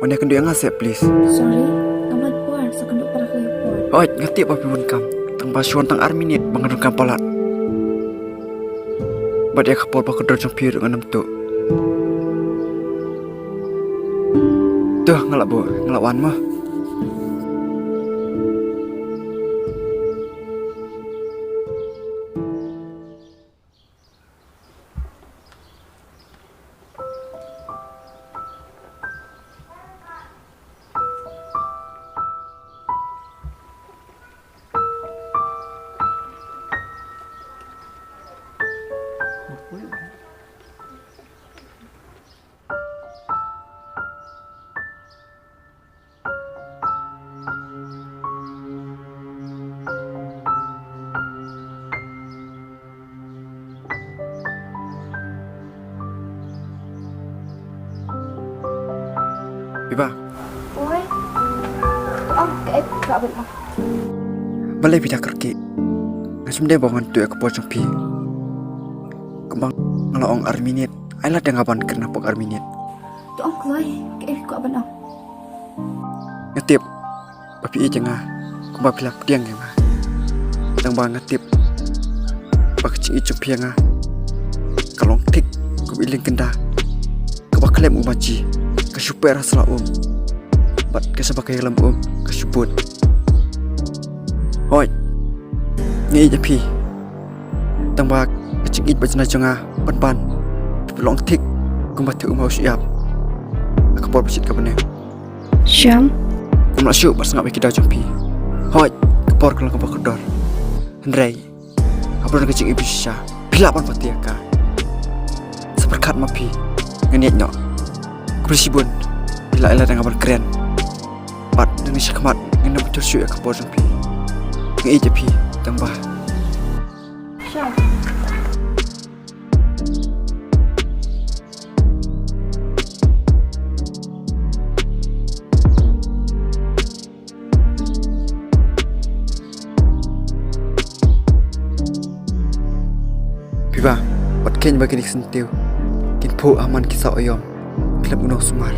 วันนี้kan dia ngasih please. Sorry, amat puan sekenduk para kayu puan. Oh, ngerti apa pun kam. Tang basuan tang army ni bangun polat. Bad dia kapal pakai drone campur dengan tu. Tuh ngelawan mah. Biba, Oi, ang kaip kaban ako. balai bidak kerki. Ngasum dia bangun tu aku pocong pi. Kembang ngelong arminit. Ailah dia ngaban kerana pok arminit. Tu ang kloy, kaip kaban ako. Ngetip, bapi jengah. Kumbang pilap diang jengah. Tang bang ngetip. Bak cing icuk pi jengah. Kalong tik, kubiling kendah. Kebak klem umaji. Kesuper asla bat kesebagai lam kesubut. Oi, ni je pi. Tang bak kecing it bajna jengah pan pelong tik kumbat mau siap. Aku pol besit kabane. Syam, Kumla syuk pas ngak beki dah jampi. Hoi, kepor kelang kebak kedor. Hendrai, abron kecing ibu sisa. Pilapan patiaka. Seperkat mapi. Ngeniat nyok. Bersibun bila ela dengan keren. Pat dengan syakmat dengan betul syuk ya kapor jampi. Ngai je pi tambah. Syam. Biba, wat ken bagi nik sentiu. Kin po aman kisah oyom. Klep uno sumar.